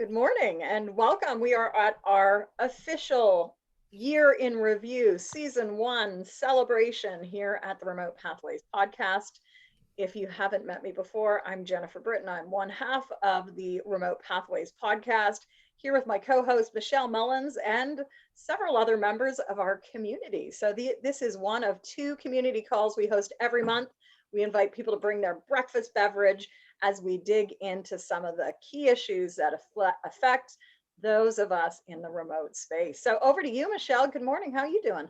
Good morning and welcome. We are at our official year in review, season one celebration here at the Remote Pathways podcast. If you haven't met me before, I'm Jennifer Britton. I'm one half of the Remote Pathways podcast, here with my co host, Michelle Mullins, and several other members of our community. This is one of two community calls we host every month. We invite people to bring their breakfast beverage as we dig into some of the key issues that affect those of us in the remote space. So over to you, Michelle. Good morning. How are you doing?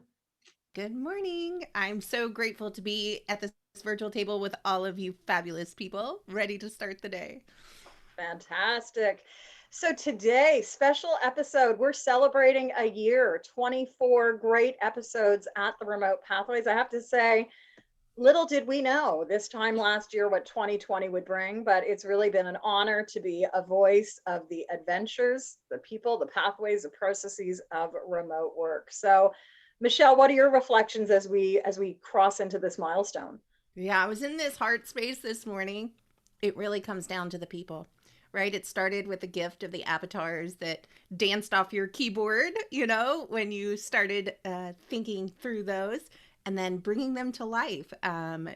Good morning. I'm so grateful to be at this virtual table with all of you fabulous people ready to start the day. Fantastic. So today, special episode, we're celebrating a year, 24 great episodes at the Remote Pathways. I have to say, little did we know this time last year what 2020 would bring, but it's really been an honor to be a voice of the adventures, the people, the pathways, the processes of remote work. So, Michelle, what are your reflections as we cross into this milestone? Yeah, I was in this heart space this morning. It really comes down to the people, right? It started with the gift of the avatars that danced off your keyboard, when you started thinking through those, and then bringing them to life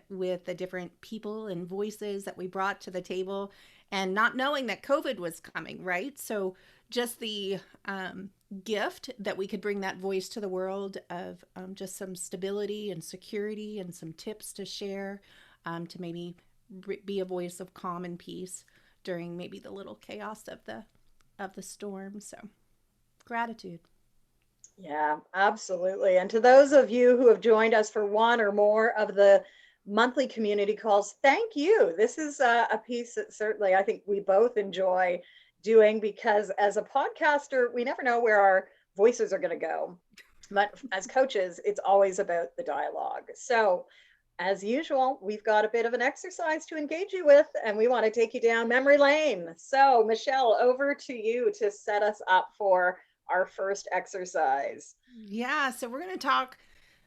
with the different people and voices that we brought to the table, and not knowing that COVID was coming, right? So just the gift that we could bring that voice to the world of just some stability and security and some tips to share to maybe be a voice of calm and peace during maybe the little chaos of the storm. So gratitude. Yeah, absolutely. And to those of you who have joined us for one or more of the monthly community calls, thank you. This is a piece that certainly I think we both enjoy doing because as a podcaster, we never know where our voices are going to go. But as coaches, it's always about the dialogue. So, as usual, we've got a bit of an exercise to engage you with, and we want to take you down memory lane. So, Michelle, over to you to set us up for our first exercise. Yeah, so we're going to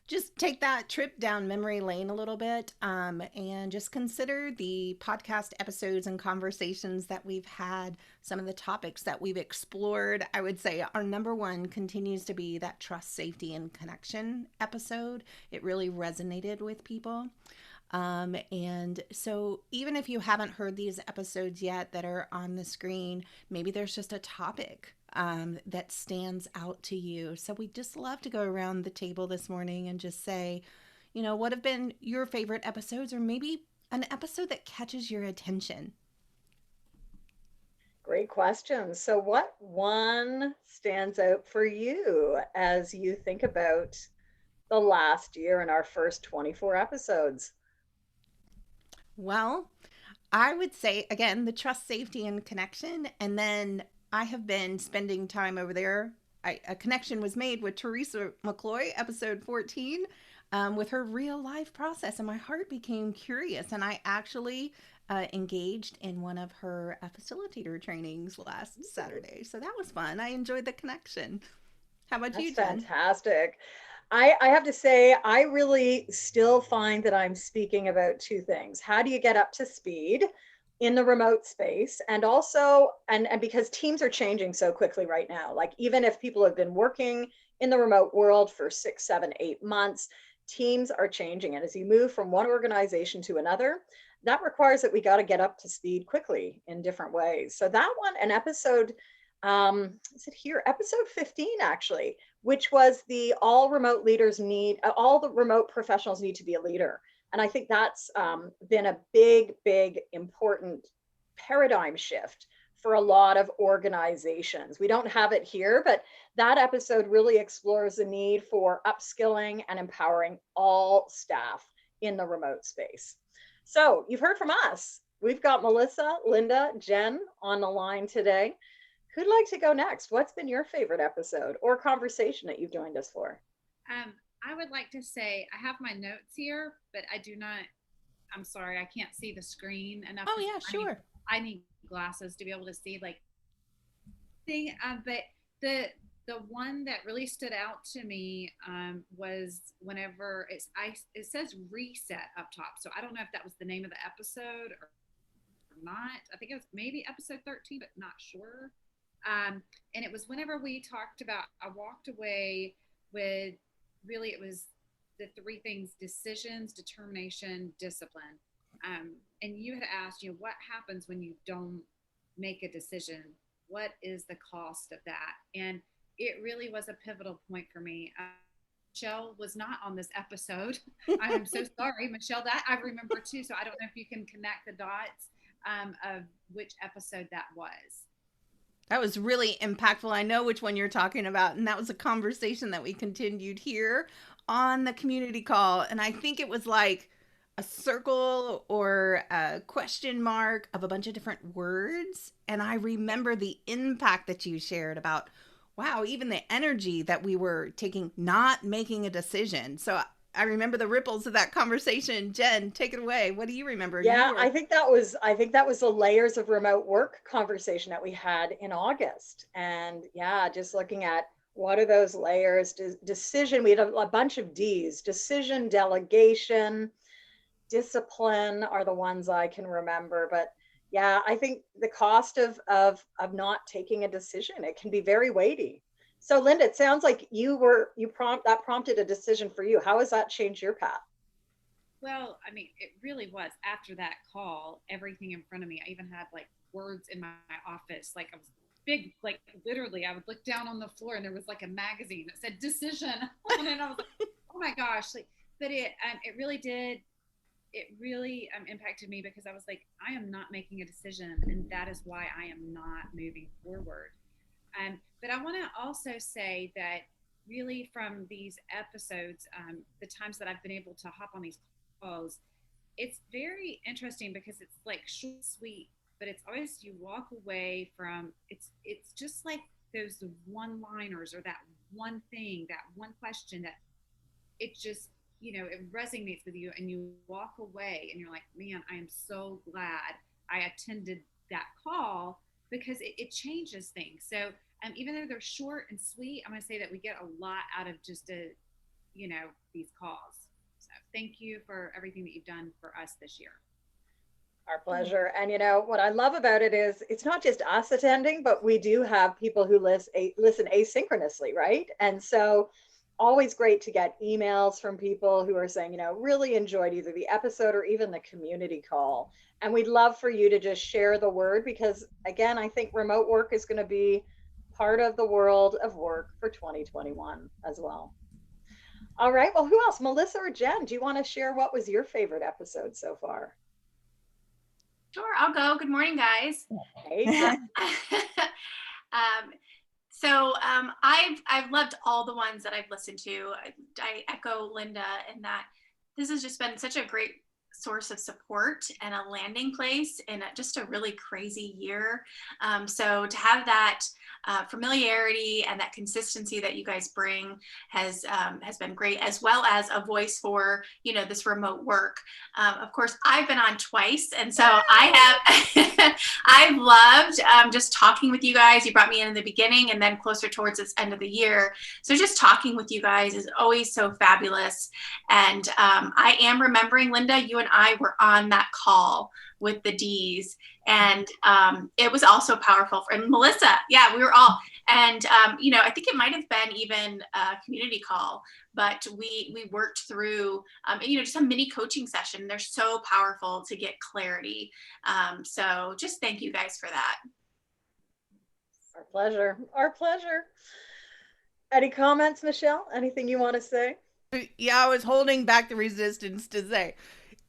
just take that trip down memory lane a little bit and just consider the podcast episodes and conversations that we've had, some of the topics that we've explored. I would say our number one continues to be that trust, safety, and connection episode. It really resonated with people. And so, even if you haven't heard these episodes yet that are on the screen, maybe there's just a topic that stands out to you. So, we just love to go around the table this morning and just say, what have been your favorite episodes, or maybe an episode that catches your attention? Great question. So, what one stands out for you as you think about the last year and our first 24 episodes? Well, I would say, again, the trust, safety, and connection. And then I have been spending time over there. A connection was made with Teresa McCloy, episode 14, with her real life process. And my heart became curious. And I actually engaged in one of her facilitator trainings last Saturday. So that was fun. I enjoyed the connection. How about That's you, Jen? fantastic. I have to say, I really still find that I'm speaking about two things. How do you get up to speed in the remote space? And also, and because teams are changing so quickly right now, like even if people have been working in the remote world for 6, 7, 8 months, teams are changing. And as you move from one organization to another, that requires that we got to get up to speed quickly in different ways. So that one, an episode, is it here? Episode 15, actually, which was the all the remote professionals need to be a leader. And I think that's been a big, big, important paradigm shift for a lot of organizations. We don't have it here, but that episode really explores the need for upskilling and empowering all staff in the remote space. So you've heard from us. We've got Melissa, Linda, Jen on the line today. Who'd like to go next? What's been your favorite episode or conversation that you've joined us for? Um, I would like to say I have my notes here, but I do not. I'm sorry, I can't see the screen enough. Oh, yeah, I need sure. I need glasses to be able to see like thing. But the one that really stood out to me was whenever it says reset up top. So I don't know if that was the name of the episode or not. I think it was maybe episode 13, but not sure. And it was whenever we talked about, I walked away with, really, it was the three things: decisions, determination, discipline. And you had asked, what happens when you don't make a decision? What is the cost of that? And it really was a pivotal point for me. Michelle was not on this episode. I am so sorry, Michelle. That I remember too. So I don't know if you can connect the dots of which episode that was. That was really impactful. I know which one you're talking about. And that was a conversation that we continued here on the community call. And I think it was like a circle or a question mark of a bunch of different words. And I remember the impact that you shared about, wow, even the energy that we were taking, not making a decision. So I remember the ripples of that conversation. Jen, take it away. What do you remember? Yeah, I think that was the layers of remote work conversation that we had in August. And yeah, just looking at what are those layers, decision, we had a bunch of D's: decision, delegation, discipline are the ones I can remember. But yeah, I think the cost of not taking a decision, it can be very weighty. So Linda, it sounds like that prompted a decision for you. How has that changed your path? Well, I mean, it really was after that call, everything in front of me. I even had like words in my office. Like I was big, like literally, I would look down on the floor and there was like a magazine that said decision on it. And I was like, oh my gosh. Like, but it really did. It really impacted me because I was like, I am not making a decision. And that is why I am not moving forward. But I want to also say that really from these episodes, the times that I've been able to hop on these calls, it's very interesting because it's like short, sweet, but it's always you walk away from it's just like those one-liners or that one thing, that one question that it just it resonates with you, and you walk away and you're like, man, I am so glad I attended that call because it changes things. So even though they're short and sweet, I'm going to say that we get a lot out of just these calls. So thank you for everything that you've done for us this year. Our pleasure. And what I love about it is it's not just us attending, but we do have people who listen asynchronously, right? And so always great to get emails from people who are saying, really enjoyed either the episode or even the community call. And we'd love for you to just share the word because, again, I think remote work is going to be part of the world of work for 2021 as well. All right. Well, who else? Melissa or Jen, do you want to share what was your favorite episode so far? Sure, I'll go. Good morning, guys. Hey, Jen. I've loved all the ones that I've listened to. I echo Linda in that this has just been such a great source of support and a landing place in just a really crazy year. So to have that familiarity and that consistency that you guys bring has been great, as well as a voice for this remote work. Of course, I've been on twice, and so I have I've loved just talking with you guys. You brought me in the beginning, and then closer towards this end of the year. So just talking with you guys is always so fabulous. And I am remembering, Linda, you and I were on that call with the D's, and it was also powerful. And Melissa, yeah, we were all, and I think it might have been even a community call, but we worked through just a mini coaching session. They're so powerful to get clarity. So just thank you guys for that. Our pleasure. Our pleasure. Any comments, Michelle? Anything you want to say? Yeah, I was holding back the resistance to say,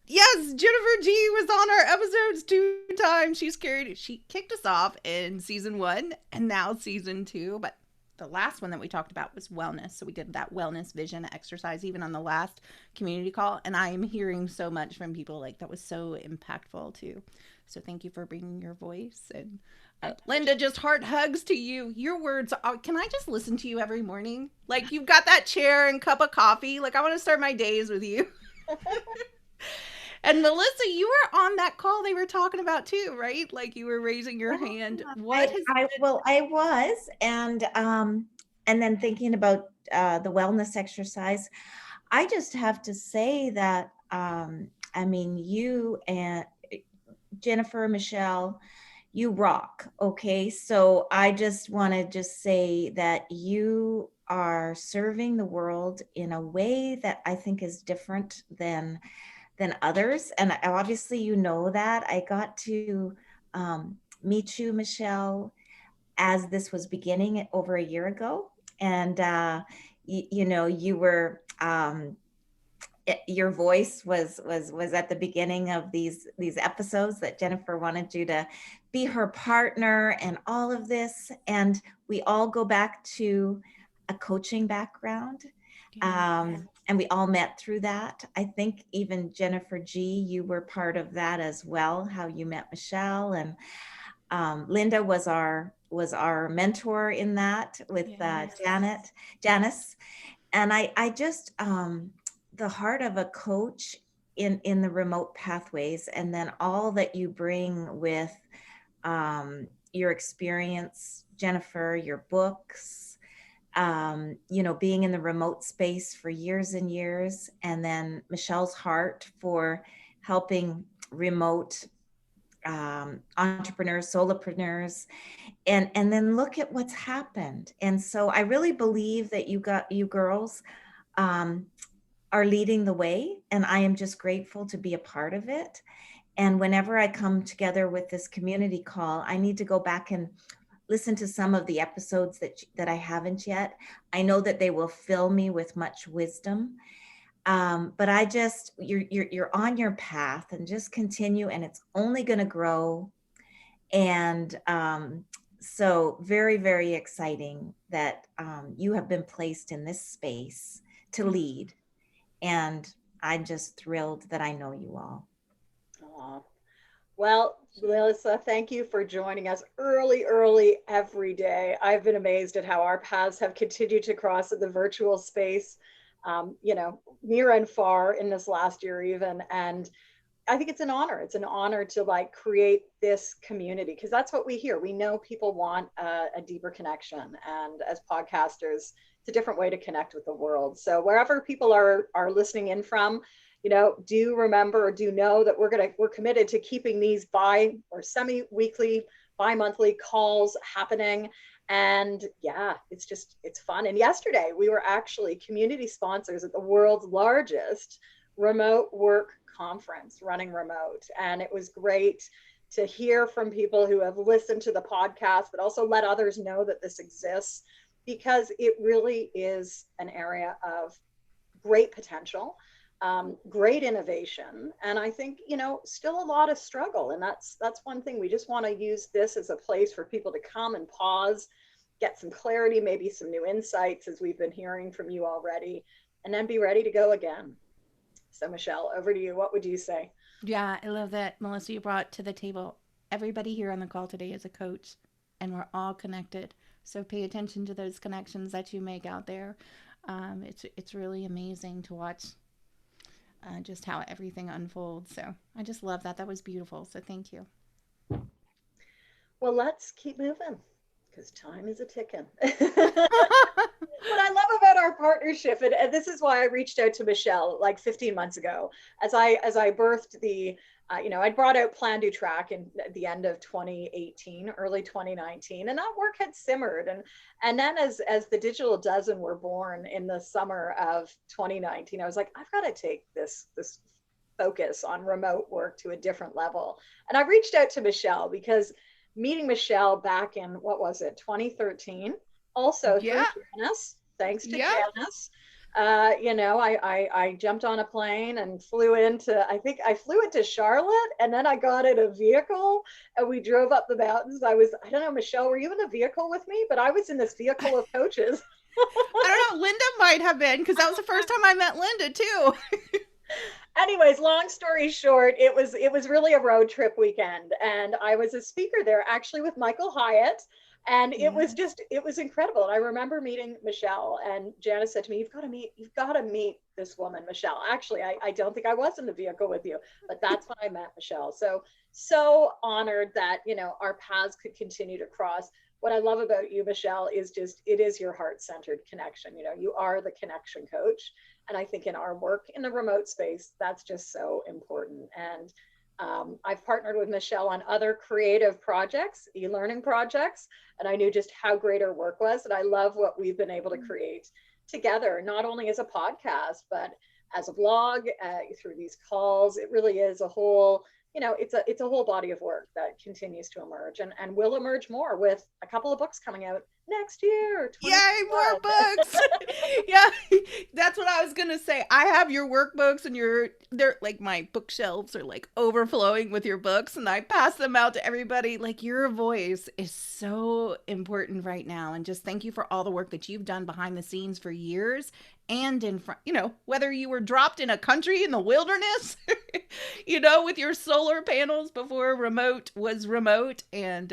yes, Jennifer G was on our episodes 2 times. She kicked us off in season 1 and now season 2. But the last one that we talked about was wellness. So we did that wellness vision exercise even on the last community call. And I am hearing so much from people like that was so impactful too. So thank you for bringing your voice. And Linda, just heart hugs to you. Your words can I just listen to you every morning? Like you've got that chair and cup of coffee. Like I want to start my days with you. And Melissa, you were on that call they were talking about too, right? Like you were raising your hand. I was, and then thinking about the wellness exercise. I just have to say that you and Jennifer, Michelle, you rock. Okay. So I just want to just say that you are serving the world in a way that I think is different than others. And obviously, you know that I got to meet you, Michelle, as this was beginning over a year ago. And, you know, you were, your voice was at the beginning of these episodes that Jennifer wanted you to be her partner and all of this. And we all go back to a coaching background. And we all met through that. I think even Jennifer G, you were part of that as well, how you met Michelle. And Linda was our mentor in that with Janice. And I just the heart of a coach in the remote pathways, and then all that you bring with your experience, Jennifer, your books, you know, being in the remote space for years and years, and then Michelle's heart for helping remote entrepreneurs, solopreneurs, and then look at what's happened. And so I really believe that you girls are leading the way, and I am just grateful to be a part of it. And whenever I come together with this community call, I need to go back and listen to some of the episodes that I haven't yet. I know that they will fill me with much wisdom. But I just, you're on your path, and just continue, and it's only going to grow. And so very, very exciting that you have been placed in this space to lead. And I'm just thrilled that I know you all. Aw. Well, Melissa, thank you for joining us early every day. I've been amazed at how our paths have continued to cross in the virtual space, you know, near and far in this last year even. And I think it's an honor. It's an honor to like create this community, because that's what we hear. We know people want a deeper connection, and as podcasters, it's a different way to connect with the world. So wherever people are listening in from, you know, do remember or do know that we're committed to keeping these bi or semi-weekly, bi-monthly calls happening. And yeah, it's fun. And yesterday we were actually community sponsors at the world's largest remote work conference, running remote. And it was great to hear from people who have listened to the podcast, but also let others know that this exists, because it really is an area of great potential, great innovation. And I think, you know, still a lot of struggle. And that's one thing. We just want to use this as a place for people to come and pause, get some clarity, maybe some new insights, as we've been hearing from you already, and then be ready to go again. So Michelle, over to you. What would you say? Yeah, I love that, Melissa, you brought to the table. Everybody here on the call today is a coach, and we're all connected. So pay attention to those connections that you make out there. It's really amazing to watch just how everything unfolds. So I just love that. That was beautiful. So thank you. Well, let's keep moving, because time is a ticking. What I love about our partnership, and this is why I reached out to Michelle like 15 months ago, as I birthed the, you know, I'd brought out PlanDoTrack at the end of 2018, early 2019, and that work had simmered. And then as the Digital Dozen were born in the summer of 2019, I was like, I've got to take this focus on remote work to a different level. And I reached out to Michelle because meeting Michelle back in, what was it, 2013, also through Janice, thanks to Janice. You know, I jumped on a plane and flew into, I think I flew into Charlotte, and then I got in a vehicle and we drove up the mountains. I don't know, Michelle, were you in the vehicle with me? But I was in this vehicle of coaches. I don't know, Linda might have been, because that was the first time I met Linda too. Anyways, long story short, it was really a road trip weekend, and I was a speaker there actually with Michael Hyatt. And it was incredible. And I remember meeting Michelle, and Janice said to me, you've got to meet this woman, Michelle. Actually, I don't think I was in the vehicle with you, but that's when I met Michelle. So honored that, you know, our paths could continue to cross. What I love about you, Michelle, is just, it is your heart-centered connection. You know, you are the connection coach. And I think in our work in the remote space, that's just so important. And I've partnered with Michelle on other creative projects, e-learning projects, and I knew just how great her work was. And I love what we've been able to create together, not only as a podcast, but as a blog, through these calls. It really is a whole, it's a whole body of work that continues to emerge, and will emerge more with a couple of books coming out next year. Yay, more books. Yeah, that's what I was gonna say. I have your workbooks, and they're like, my bookshelves are like overflowing with your books, and I pass them out to everybody. Like, your voice is so important right now, and just thank you for all the work that you've done behind the scenes for years, and in front, whether you were dropped in a country in the wilderness, with your solar panels before remote was remote, and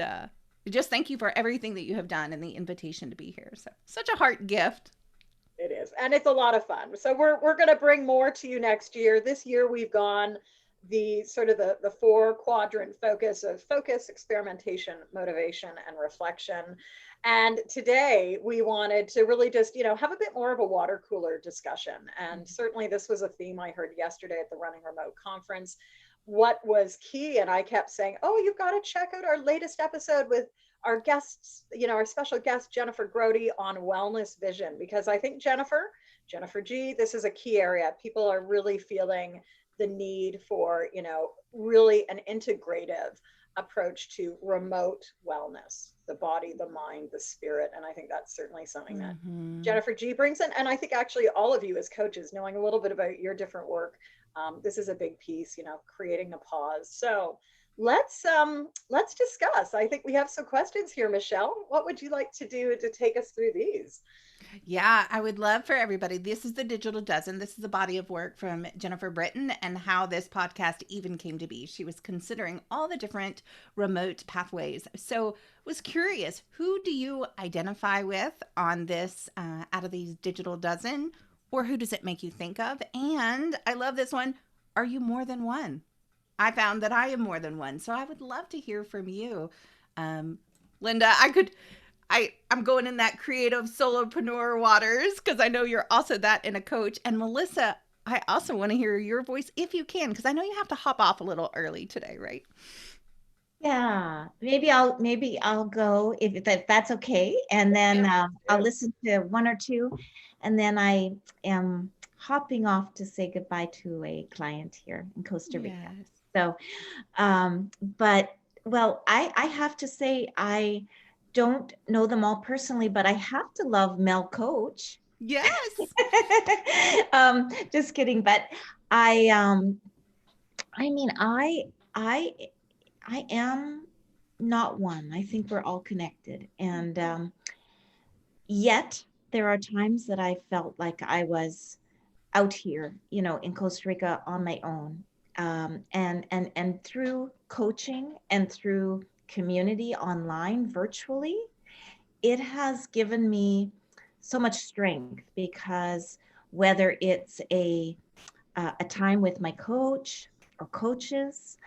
just thank you for everything that you have done and the invitation to be here. So, such a heart gift. It is, and it's a lot of fun. So we're going to bring more to you next year. This year we've gone the sort of the 4-quadrant focus of focus, experimentation, motivation, and reflection. And today we wanted to really just, have a bit more of a water cooler discussion. And certainly this was a theme I heard yesterday at the Running Remote conference. What was key, and I kept saying, oh, you've got to check out our latest episode with our guests, our special guest, Jennifer Grody, on wellness vision, because I think Jennifer G, this is a key area. People are really feeling the need for, really an integrative approach to remote wellness, the body, the mind, the spirit. And I think that's certainly something that Jennifer G brings in. And I think actually all of you as coaches, knowing a little bit about your different work, this is a big piece, creating a pause. So let's discuss. I think we have some questions here. Michelle, what would you like to do to take us through these? Yeah, I would love for everybody. This is the Digital Dozen. This is a body of work from Jennifer Britton, and how this podcast even came to be. She was considering all the different remote pathways. So was curious, who do you identify with on this out of these Digital Dozen? Or who does it make you think of? And I love this one. Are you more than one? I found that I am more than one. So I would love to hear from you. Linda, I'm going in that creative solopreneur waters, because I know you're also that in a coach. And Melissa, I also want to hear your voice if you can, because I know you have to hop off a little early today, right? Yeah, maybe I'll go if that's okay, and then I'll listen to one or two, and then I am hopping off to say goodbye to a client here in Costa Rica. Yes. So, but well, I have to say I don't know them all personally, but I have to love Mel Coach. Yes. Just kidding, but I mean, I am not one. I think we're all connected. And yet there are times that I felt like I was out here, in Costa Rica on my own. And through coaching and through community online virtually, it has given me so much strength, because whether it's a time with my coach or coaches,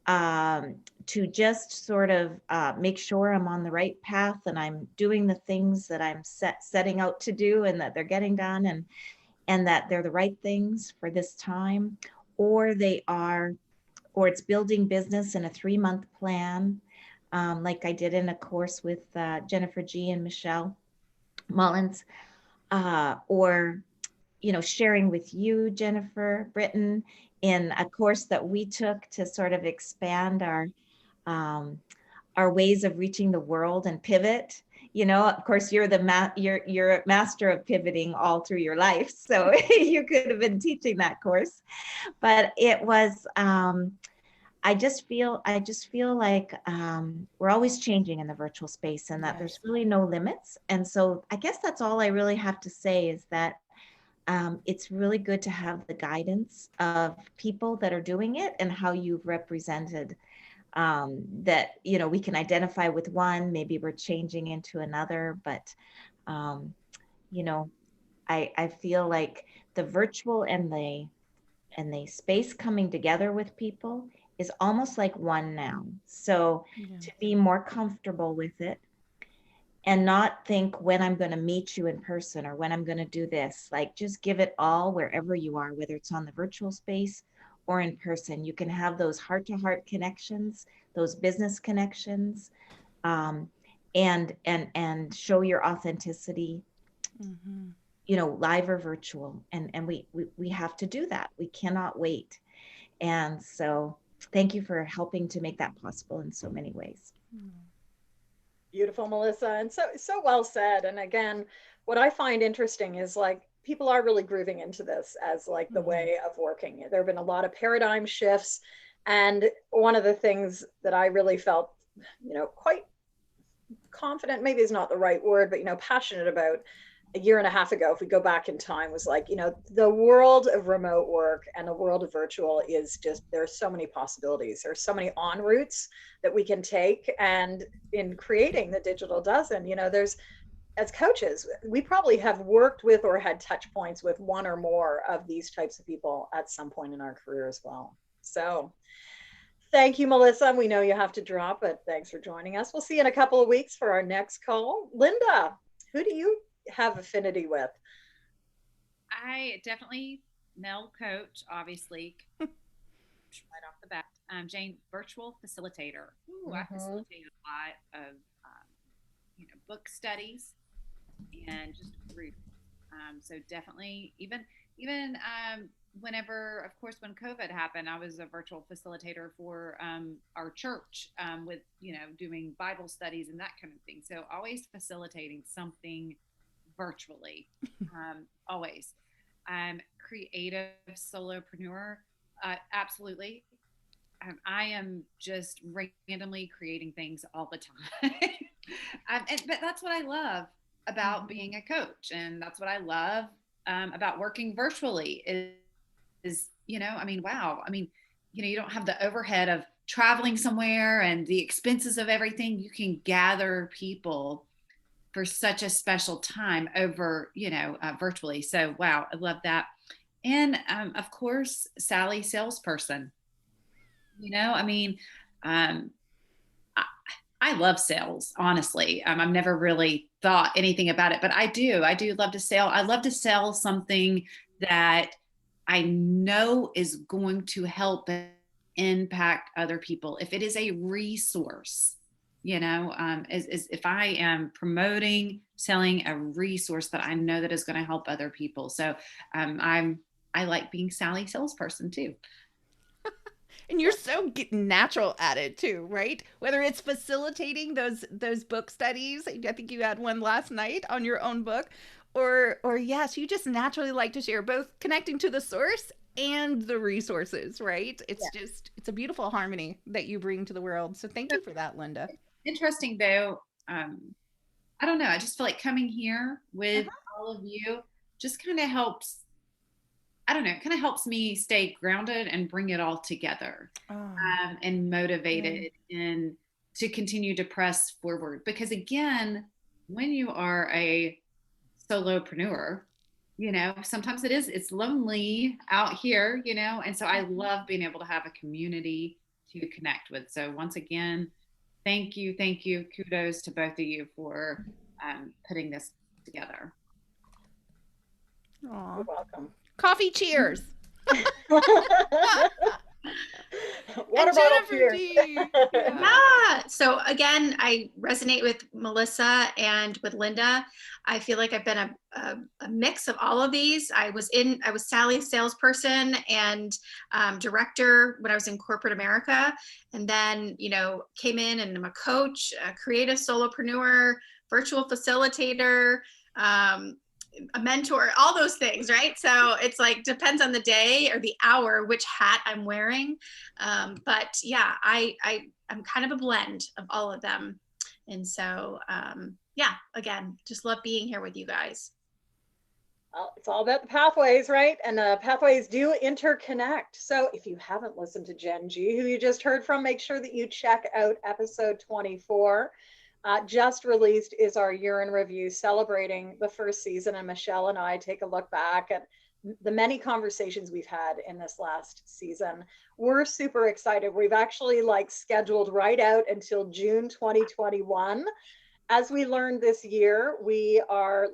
to just sort of make sure I'm on the right path and I'm doing the things that I'm setting out to do, and that they're getting done, and that they're the right things for this time, or it's building business in a 3-month plan, like I did in a course with Jennifer G and Michelle Mullins, or sharing with you, Jennifer Britton, in a course that we took to sort of expand our ways of reaching the world and pivot. Of course, you're you're a master of pivoting all through your life, so you could have been teaching that course. But it was, I just feel like we're always changing in the virtual space, and that there's really no limits. And so I guess that's all I really have to say, is that it's really good to have the guidance of people that are doing it, and how you've represented that, we can identify with one, maybe we're changing into another, but, I feel like the virtual and the space coming together with people is almost like one now. So to be more comfortable with it, and not think when I'm going to meet you in person or when I'm going to do this, like just give it all wherever you are, whether it's on the virtual space or in person. You can have those heart-to-heart connections, those business connections, and show your authenticity, you know, live or virtual. And we have to do that. We cannot wait. And so thank you for helping to make that possible in so many ways. Beautiful, Melissa, and so well said. And again, what I find interesting is like people are really grooving into this as like the way of working. There have been a lot of paradigm shifts, and one of the things that I really felt, you know, quite confident, maybe is not the right word, but you know, passionate about a year and a half ago, if we go back in time, was like, you know, the world of remote work and the world of virtual is just, there's so many possibilities. There's so many en routes that we can take. And in creating the digital dozen, you know, there's, as coaches, we probably have worked with or had touch points with one or more of these types of people at some point in our career as well. So thank you, Melissa. We know you have to drop, but thanks for joining us. We'll see you in a couple of weeks for our next call. Linda, who do you have affinity with? I definitely male coach, obviously, right off the bat. Jane, virtual facilitator. Ooh, I facilitate a lot of you know, book studies and just group. So definitely, even whenever, of course, when COVID happened, I was a virtual facilitator for our church with, you know, doing Bible studies and that kind of thing. So always facilitating something virtually, always. Creative solopreneur, absolutely. I am just randomly creating things all the time. But that's what I love about being a coach. And that's what I love about working virtually is, you know, I mean, wow. I mean, you know, you don't have the overhead of traveling somewhere and the expenses of everything. You can gather people for such a special time over, you know, virtually. So, wow, I love that. And of course, Sally, salesperson. You know, I mean, I love sales, honestly. I've never really thought anything about it, but I do love to sell. I love to sell something that I know is going to help impact other people. If it is a resource, you know, is if I am promoting, selling a resource that I know that is going to help other people. So I like being Sally salesperson too. And you're so natural at it too, right? Whether it's facilitating those book studies, I think you had one last night on your own book, or yes, you just naturally like to share, both connecting to the source and the resources, right? It's just, it's a beautiful harmony that you bring to the world. So thank you for that, Linda. Interesting though, I don't know, I just feel like coming here with all of you just kind of helps. I don't know, it kind of helps me stay grounded and bring it all together, and motivated and to continue to press forward. Because again, when you are a solopreneur, you know, sometimes it's lonely out here, you know, and so I love being able to have a community to connect with. So once again, thank you. Kudos to both of you for putting this together. Aww. You're welcome. Coffee cheers. Water bottle cheers. Yeah. So again, I resonate with Melissa and with Linda. I feel like I've been a mix of all of these. I was Sally, salesperson and director when I was in corporate America, and then, you know, came in and I'm a coach, a creative solopreneur, virtual facilitator, a mentor, all those things, right? So it's like, depends on the day or the hour, which hat I'm wearing. But yeah, I'm kind of a blend of all of them. And so, yeah, again, just love being here with you guys. Well, it's all about the pathways, right? And the pathways do interconnect. So if you haven't listened to Jen G, who you just heard from, make sure that you check out episode 24. Just released is our year in review celebrating the first season, and Michelle and I take a look back at the many conversations we've had in this last season. We're super excited. We've actually scheduled right out until June 2021. As we learned this year, we are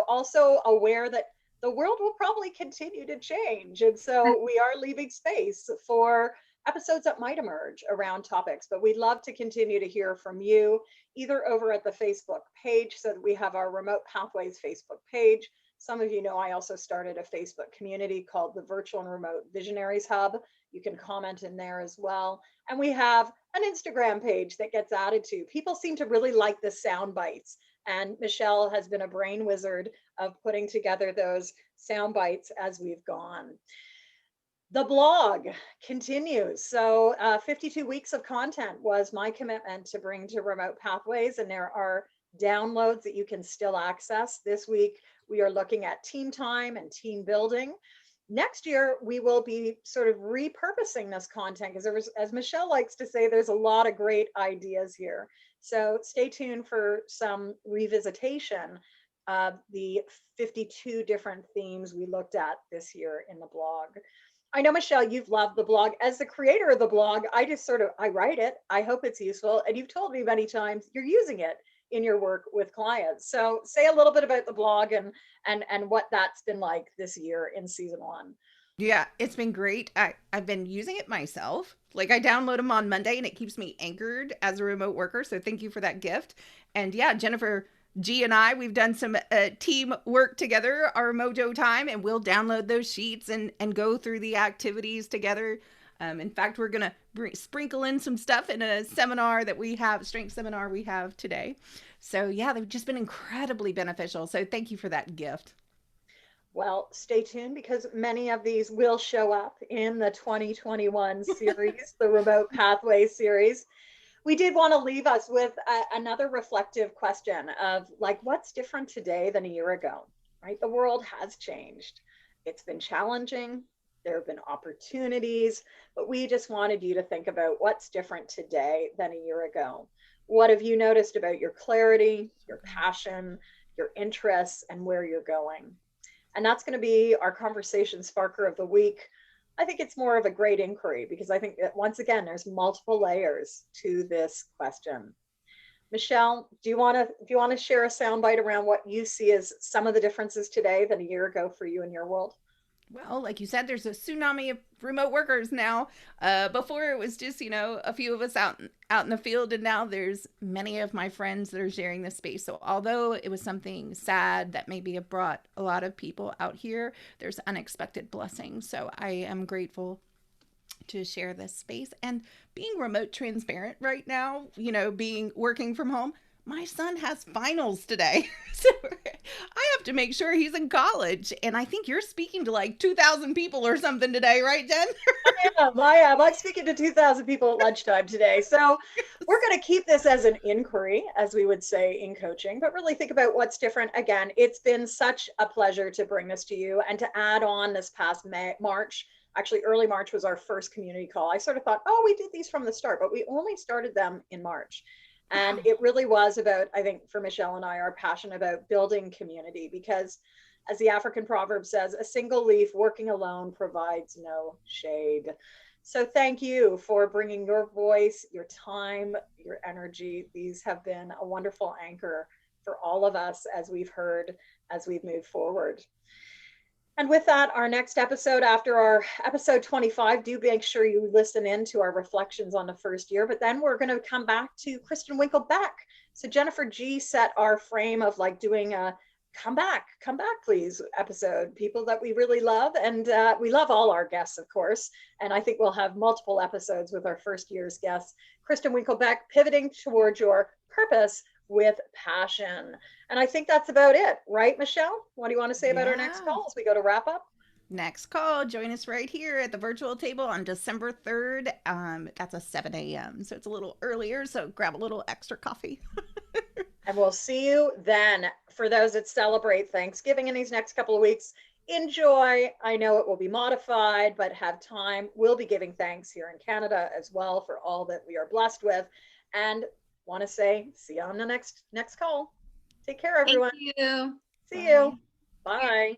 also aware that the world will probably continue to change. And so we are leaving space for episodes that might emerge around topics, but we'd love to continue to hear from you either over at the Facebook page. So that we have our Remote Pathways Facebook page. Some of you know I also started a Facebook community called the Virtual and Remote Visionaries Hub. You can comment in there as well. And we have an Instagram page that gets added to. People seem to really like the sound bites. And Michelle has been a brain wizard of putting together those sound bites as we've gone. The blog continues. So 52 weeks of content was my commitment to bring to Remote Pathways, and there are downloads that you can still access. This week, we are looking at team time and team building. Next year, we will be sort of repurposing this content because as Michelle likes to say, there's a lot of great ideas here. So stay tuned for some revisitation of the 52 different themes we looked at this year in the blog. I know, Michelle, you've loved the blog. As the creator of the blog, I write it. I hope it's useful. And you've told me many times you're using it in your work with clients. So say a little bit about the blog and what that's been like this year in season 1. Yeah, it's been great. I've been using it myself. Like I download them on Monday and it keeps me anchored as a remote worker. So thank you for that gift. And yeah, Jennifer G and I, we've done some team work together, our Mojo time, and we'll download those sheets and go through the activities together. In fact, we're going to sprinkle in some stuff in a seminar that we have, strength seminar we have today. So yeah, they've just been incredibly beneficial. So thank you for that gift. Well, stay tuned because many of these will show up in the 2021 series, the Remote Pathway series. We did want to leave us with another reflective question of like, what's different today than a year ago, right? The world has changed. It's been challenging. There have been opportunities, but we just wanted you to think about what's different today than a year ago. What have you noticed about your clarity, your passion, your interests, and where you're going? And that's going to be our conversation sparker of the week. I think it's more of a great inquiry because I think that once again, there's multiple layers to this question. Michelle, do you want to share a soundbite around what you see as some of the differences today than a year ago for you in your world? Well, like you said, there's a tsunami of remote workers now. Before it was just, a few of us out in the field, and now there's many of my friends that are sharing this space. So although it was something sad that maybe have brought a lot of people out here, there's unexpected blessings. So I am grateful to share this space and being remote transparent right now, working from home. My son has finals today. So I have to make sure he's in college. And I think you're speaking to like 2,000 people or something today, right, Jen? I am. I'm speaking to 2,000 people at lunchtime today. So we're going to keep this as an inquiry, as we would say in coaching, but really think about what's different. Again, it's been such a pleasure to bring this to you and to add on this past March. Actually, early March was our first community call. I sort of thought, we did these from the start, but we only started them in March. And it really was about, I think for Michelle and I, our passion about building community, because as the African proverb says, a single leaf working alone provides no shade. So thank you for bringing your voice, your time, your energy. These have been a wonderful anchor for all of us as we've heard, as we've moved forward. And with that, our next episode after our episode 25, do make sure you listen in to our reflections on the first year, but then we're going to come back to Kristen Winkle Beck. So Jennifer G set our frame of like doing a come back please episode, people that we really love. And we love all our guests, of course. And I think we'll have multiple episodes with our first year's guests. Kristen Winkle Beck, pivoting towards your purpose with passion. And I think that's about it, right, Michelle? What do you want to say about our next call as we go to wrap up? Next call, join us right here at the virtual table on December 3rd. That's a 7 a.m. So it's a little earlier. So grab a little extra coffee. And we'll see you then. For those that celebrate Thanksgiving in these next couple of weeks, enjoy. I know it will be modified, but have time. We'll be giving thanks here in Canada as well for all that we are blessed with. And want to say, see you on the next call. Take care, everyone. Thank you. See you. Bye.